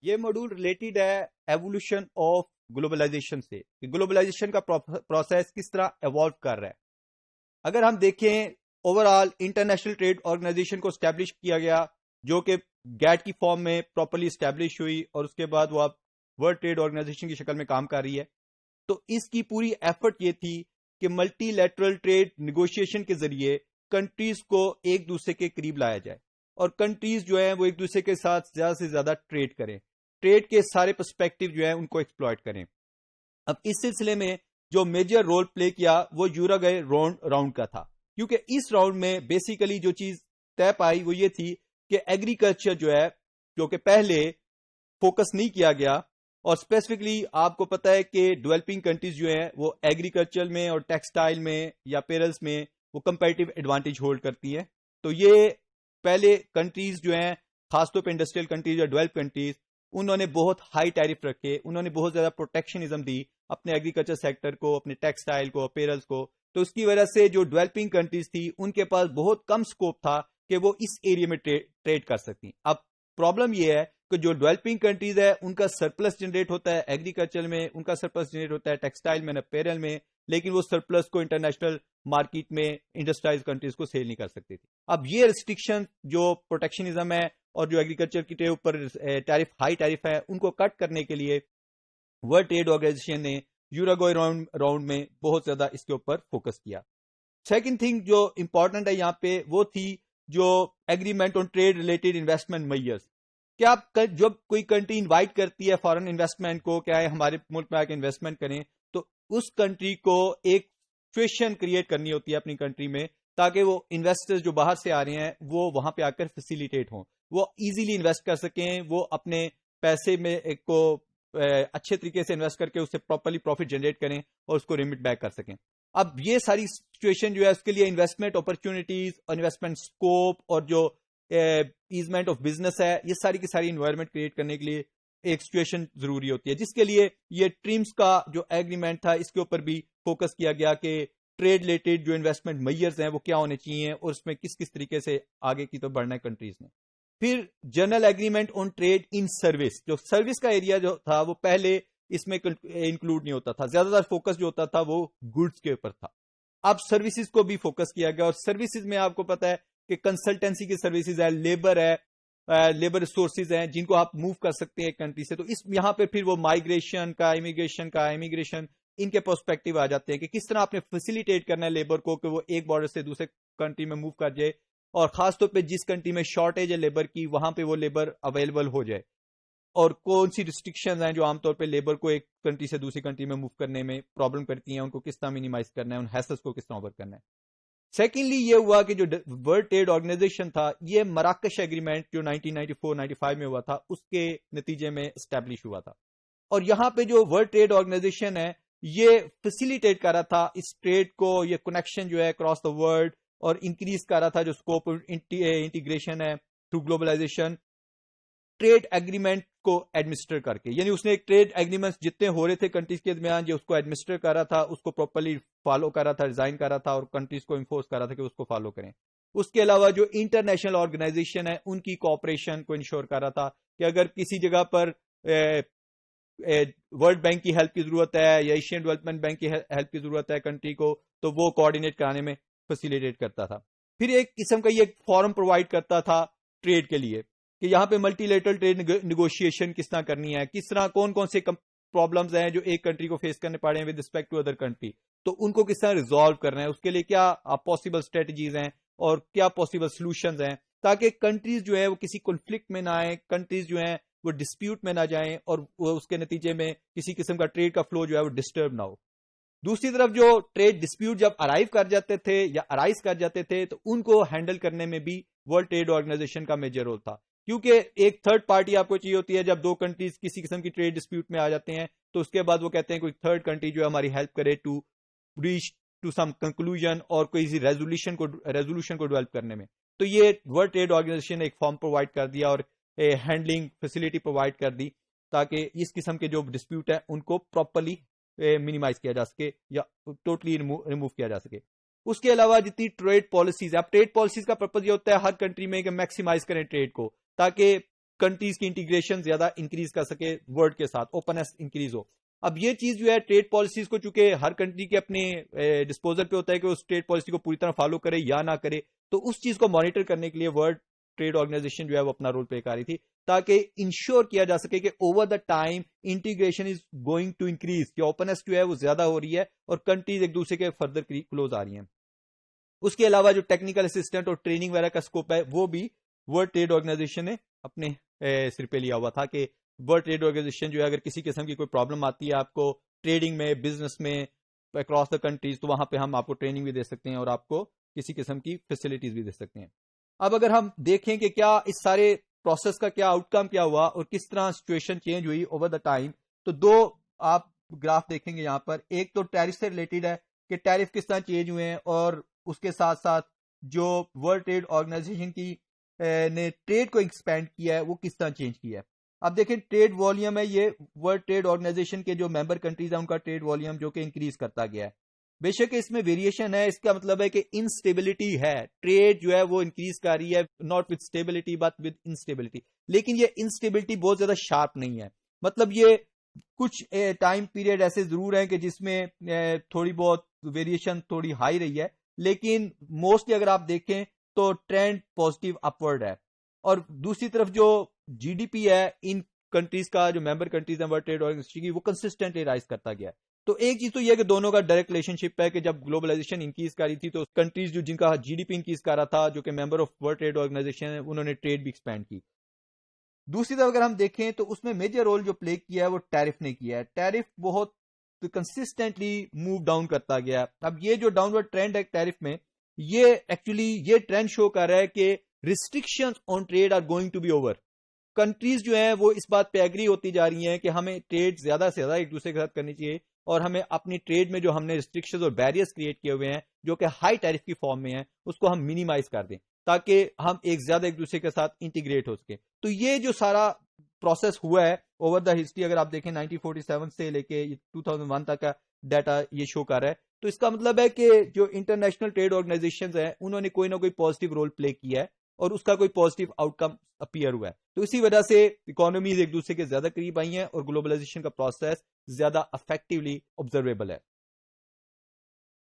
یہ module related ہے evolution of globalisation سے، کہ گلوبلائزیشن کا پروسیس کس طرح ایوالو کر رہا ہے. اگر ہم دیکھیں overall international trade organization کو اسٹیبلش کیا گیا، جو کہ گیٹ کی فارم میں پراپرلی اسٹیبلش ہوئی، اور اس کے بعد وہ اب ورلڈ ٹریڈ آرگنائزیشن کی شکل میں کام کر رہی ہے. تو اس کی پوری ایفرٹ یہ تھی کہ ملٹی لیٹرل ٹریڈ نیگوشیشن کے ذریعے کنٹریز کو ایک دوسرے کے قریب لایا جائے، اور کنٹریز جو ہیں وہ ایک دوسرے کے ساتھ زیادہ سے زیادہ ٹریڈ کریں، ٹریڈ کے سارے پرسپیکٹو جو ہیں ان کو ایکسپلوئٹ کریں. اب اس سلسلے میں جو میجر رول پلے کیا وہ یوراگوئے راؤنڈ کا تھا، کیونکہ اس راؤنڈ میں بیسیکلی جو چیز طے پائی وہ یہ تھی کہ ایگریکلچر جو ہے، جو کہ پہلے فوکس نہیں کیا گیا، اور اسپیسیفکلی آپ کو پتا ہے کہ ڈیولپنگ کنٹریز جو ہیں وہ ایگریکلچر میں اور ٹیکسٹائل میں یا پیرلز میں وہ کمپیٹیو ایڈوانٹیج ہولڈ کرتی ہیں. تو یہ پہلے کنٹریز جو ہیں، خاص طور پہ انڈسٹریل کنٹریز یا ڈیولپ کنٹریز، انہوں نے بہت ہائی ٹیرف رکھے، انہوں نے بہت زیادہ پروٹیکشنزم دی اپنے ایگریکلچر سیکٹر کو، اپنے ٹیکسٹائل کو، پیرلز کو. تو اس کی وجہ سے جو ڈیولپنگ کنٹریز تھی ان کے پاس بہت کم سکوپ تھا کہ وہ اس ایریا میں ٹریڈ کر سکتی. اب پرابلم یہ ہے کہ جو ڈیولپنگ کنٹریز ہے ان کا سرپلس جنریٹ ہوتا ہے ایگریکلچر میں، ان کا سرپلس جنریٹ ہوتا ہے ٹیکسٹائل میں، پیرل میں، لیکن وہ سرپلس کو انٹرنیشنل مارکیٹ میں انڈسٹرائز کنٹریز کو سیل نہیں کر سکتی تھی. اب یہ ریسٹرکشن جو پروٹیکشنزم ہے اور جو ایگریکلچر کے اوپر ہائی ٹیرف ہے ان کو کٹ کرنے کے لیے ورلڈ ٹریڈ آرگنائزیشن نے یوراگوئے راؤنڈ میں بہت زیادہ اس کے اوپر فوکس کیا. سیکنڈ تھنگ جو امپورٹنٹ ہے یہاں پہ وہ تھی جو agreement on trade related investment measures. کیا جب کوئی کنٹری انوائٹ کرتی ہے فارن انویسٹمنٹ کو کہ ہمارے ملک میں آ کے انویسٹمنٹ کریں، تو اس کنٹری کو ایک سچویشن کریٹ کرنی ہوتی ہے اپنی کنٹری میں، تاکہ وہ انویسٹرز جو باہر سے آ رہے ہیں وہ وہاں پہ آ کر فیسیلیٹیٹ ہوں، وہ ایزیلی انویسٹ کر سکیں، وہ اپنے پیسے میں کو اچھے طریقے سے انویسٹ کر کے اس سے پراپرلی پروفٹ جنریٹ کریں اور اس کو ریمٹ بیک کر سکیں. اب یہ ساری سچویشن جو ہے اس کے لیے انویسٹمنٹ اپرچونٹیز، انویسٹمنٹ اسکوپ اور جو ایزمنٹ آف بزنس ہے، یہ ساری کی ساری انوائرمنٹ کریٹ کرنے کے لیے ایک سچویشن ضروری ہوتی ہے، جس کے لیے یہ ٹریمز کا جو ایگریمنٹ تھا اس کے اوپر بھی فوکس کیا گیا کہ ٹریڈ ریلیٹڈ جو انویسٹمنٹ میئرز ہیں وہ کیا ہونے چاہیے اور اس میں کس کس طریقے سے آگے کی تو بڑھنا ہے کنٹریز نے. پھر general agreement on trade in service, جو سروس کا ایریا جو تھا وہ پہلے اس میں انکلوڈ نہیں ہوتا تھا، زیادہ تر فوکس جو ہوتا تھا وہ گڈس کے اوپر تھا. اب سروسز کو بھی فوکس کیا گیا، اور سروسز میں آپ کو پتا ہے کہ کنسلٹنسی کی سروسز ہے، لیبر ہے، لیبر ریسورسز ہیں جن کو آپ موو کر سکتے ہیں ایک کنٹری سے. تو اس یہاں پہ پھر وہ مائگریشن کا، امیگریشن ان کے پرسپیکٹو آ جاتے ہیں کہ کس طرح آپ نے فیسیلیٹیٹ کرنا ہے لیبر کو کہ وہ ایک بارڈر سے دوسرے کنٹری میں موو کر جائے، اور خاص طور پہ جس کنٹری میں شارٹیج ہے لیبر کی وہاں پہ وہ لیبر اویلیبل ہو جائے، اور کون سی ریسٹرکشنز ہیں جو عام طور پہ لیبر کو ایک کنٹری سے دوسری کنٹری میں موو کرنے میں پرابلم کرتی ہیں، ان کو کس طرح مینیمائز کرنا ہے، ان ہیسلز کو کس طرح اوور کرنا ہے. سیکنڈلی یہ ہوا کہ جو ورلڈ ٹریڈ آرگنائزیشن تھا یہ مراکش ایگریمنٹ جو 1994-95 میں ہوا تھا اس کے نتیجے میں اسٹیبلش ہوا تھا. اور یہاں پہ جو ورلڈ ٹریڈ آرگنائزیشن ہے یہ فیسیلیٹیٹ کر رہا تھا اس ٹریڈ کو، یہ کنیکشن جو ہے اکراس دا ورلڈ، اور انکریز کر رہا تھا جو اسکوپ انٹیگریشن ہے تھرو گلوبلائزیشن، ٹریڈ ایگریمنٹ کو ایڈمنسٹر کر کے. یعنی اس نے ایک ٹریڈ ایگریمنٹ جتنے ہو رہے تھے کنٹریز کے درمیان جو اس کو ایڈمنسٹر کر رہا تھا، اس کو پراپرلی فالو کر رہا تھا، ڈیزائن کر رہا تھا، اور کنٹریز کو انفورس کر رہا تھا کہ اس کو فالو کریں. اس کے علاوہ جو انٹرنیشنل آرگنائزیشن ہے ان کی کوآپریشن کو انشور کر رہا تھا کہ اگر کسی جگہ پر ورلڈ بینک کی ہیلپ کی ضرورت ہے یا ایشین ڈیولپمنٹ بینک کی ہیلپ کی ضرورت ہے کنٹری کو، تو وہ کوآرڈینیٹ کرانے میں فیسیلیٹیٹ کرتا تھا. پھر ایک قسم کا یہ فورم پرووائڈ کرتا تھا ٹریڈ کے لیے کہ یہاں پہ ملٹی لیٹرل ٹریڈ نیگوشیشن کس طرح کرنی ہے، کس طرح کون سے پرابلمز ہیں جو ایک کنٹری کو فیس کرنے پڑے ہیں with respect to other country, تو ان کو کس طرح ریزالو کرنا ہے، اس کے لیے کیا پاسبل اسٹریٹجیز ہیں اور کیا پاسبل سولوشنز ہیں، تاکہ کنٹریز جو ہے وہ کسی کنفلکٹ میں نہ آئیں، کنٹریز جو ہیں وہ ڈسپیوٹ میں نہ جائیں، اور اس کے نتیجے میں کسی قسم کا ٹریڈ کا فلو جو ہے وہ ڈسٹرب نہ ہو. دوسری طرف جو ٹریڈ ڈسپیوٹ جب ارائیو کر جاتے تھے یا ارائز کر جاتے تھے تو ان کو ہینڈل کرنے میں بھی ورلڈ ٹریڈ آرگنائزیشن کا میجر رول تھا، کیونکہ ایک تھرڈ پارٹی آپ کو چاہیے ہوتی ہے جب دو کنٹریز کسی قسم کی ٹریڈ ڈسپیوٹ میں آ جاتے ہیں، تو اس کے بعد وہ کہتے ہیں کوئی تھرڈ کنٹری جو ہے ہماری ہیلپ کرے to reach to some conclusion اور کوئی ریزولوشن کو ڈیولپ کرنے میں. تو یہ ورلڈ ٹریڈ آرگنائزیشن نے ایک فارم پرووائڈ کر دیا اور ہینڈلنگ فیسلٹی پرووائڈ کر دی تاکہ اس قسم کے جو ڈسپیوٹ ہیں ان کو پراپرلی منیمائز کیا جا سکے یا ٹوٹلی ریموو کیا جا سکے. اس کے علاوہ جتنی ٹریڈ پالیسیز، اب ٹریڈ پالیسیز کا پرپز یہ ہوتا ہے ہر کنٹری میں کہ میکسیمائز کریں ٹریڈ کو، تاکہ کنٹریز کی انٹیگریشن زیادہ انکریز کر سکے ورلڈ کے ساتھ, اوپننس انکریز ہو. اب یہ چیز جو ہے ٹریڈ پالیسیز کو چونکہ ہر کنٹری کے اپنے ڈسپوزل پہ ہوتا ہے کہ اس ٹریڈ پالیسی کو پوری طرح فالو کرے یا نہ کرے, تو اس چیز کو مانیٹر کرنے کے لیے ورلڈ ٹریڈ آرگنائزیشن جو ہے وہ اپنا رول پلے کر رہی تھی, تاکہ انشور کیا جا سکے کہ over the time integration is going to increase, کہ اوپننس جو ہے وہ زیادہ ہو رہی ہے اور کنٹریز ایک دوسرے کے فردر کلوز آ رہی ہیں. اس کے علاوہ جو ٹیکنیکل اسسٹنٹ اور ٹریننگ وغیرہ کا اسکوپ ہے وہ بھی ورلڈ ٹریڈ آرگنائزیشن نے اپنے سر پہ لیا ہوا تھا, کہ ورلڈ ٹریڈ آرگنائزیشن جو ہے اگر کسی قسم کی کوئی پرابلم آتی ہے آپ کو ٹریڈنگ میں, بزنس میں اکراس دا کنٹریز, تو وہاں پہ ہم آپ کو ٹریننگ بھی دے سکتے ہیں اور آپ کو کسی قسم کی فیسلٹیز بھی دے سکتے ہیں. اب اگر ہم دیکھیں کہ کیا اس سارے پروسیس کا کیا آؤٹ کم کیا ہوا اور کس طرح سچویشن چینج ہوئی اوور دا ٹائم, تو دو آپ گراف دیکھیں گے یہاں پر. ایک تو ٹیرف سے ریلیٹڈ ہے کہ ٹیرف کس طرح چینج ہوئے ہیں, اور اس کے ساتھ ساتھ جو ورلڈ ٹریڈ آرگنائزیشن کی نے ٹریڈ کو ایکسپینڈ کیا ہے وہ کس طرح چینج کیا ہے. اب دیکھیں ٹریڈ والیوم ہے, یہ ورلڈ ٹریڈ آرگنائزیشن کے جو ممبر کنٹریز ہیں ان کا ٹریڈ والیوم جو کہ انکریز کرتا گیا ہے. بے شک اس میں ویریشن ہے, اس کا مطلب ہے کہ انسٹیبلٹی ہے, ٹریڈ جو ہے وہ انکریز کر رہی ہے not with stability but with instability, لیکن یہ انسٹیبلٹی بہت زیادہ شارپ نہیں ہے. مطلب یہ کچھ ٹائم پیریڈ ایسے ضرور ہیں کہ جس میں تھوڑی بہت ویریشن تھوڑی ہائی رہی ہے, لیکن موسٹلی اگر آپ دیکھیں تو ٹرینڈ پازیٹیو اپورڈ ہے. اور دوسری طرف جو جی ڈی پی ہے ان کنٹریز کا, جو ممبر کنٹریز ہیں ورلڈ ٹریڈ آرگنائزیشن کی, وہ کنسسٹنٹلی رائز کرتا گیا ہے. تو ایک چیز تو یہ ہے کہ دونوں کا ڈائریکٹ ریلیشن شپ ہے کہ جب گلوبلائزیشن انکریز کر رہی تھی تو کنٹریز جو جن کا جی ڈی پی انکریز کر رہا تھا, جو کہ member of world trade organization ہے, انہوں نے ٹریڈ بھی ایکسپینڈ کی. دوسری طرف اگر ہم دیکھیں تو اس میں میجر رول جو پلے کیا ہے وہ ٹیرف نے کیا ہے. ٹیرف بہت کنسسٹنٹلی موو ڈاؤن کرتا گیا. اب یہ جو ڈاؤن ورڈ ٹرینڈ ہے ٹیرف میں, یہ ایکچولی یہ ٹرینڈ شو کر رہا ہے کہ restriction on trade are going to be over. Countries جو ہیں وہ اس بات پہ ایگری ہوتی جا رہی ہیں کہ ہمیں ٹریڈ زیادہ سے زیادہ ایک دوسرے کے ساتھ کرنی چاہیے, اور ہمیں اپنی ٹریڈ میں جو ہم نے ریسٹرکشنز اور بیریئرز کریٹ کیے ہوئے ہیں جو کہ ہائی ٹیرف کی فارم میں ہیں, اس کو ہم منیمائز کر دیں تاکہ ہم ایک دوسرے کے ساتھ انٹیگریٹ ہو سکیں. تو یہ جو سارا پروسیس ہوا ہے اوور دا ہسٹری, اگر آپ دیکھیں 1947 سے لے کے 2001 تک کا ڈیٹا یہ شو کر رہا ہے, تو اس کا مطلب ہے کہ جو انٹرنیشنل ٹریڈ آرگنائزیشنز ہیں انہوں نے کوئی نہ کوئی پازیٹیو رول پلے کیا ہے اور اس کا کوئی پازیٹیو آؤٹ کم اپیئر ہوا ہے. تو اسی وجہ سے اکانومیز ایک دوسرے کے زیادہ قریب آئی ہیں اور گلوبلائزیشن کا پروسیس زیادہ افیکٹولی آبزرویبل ہے.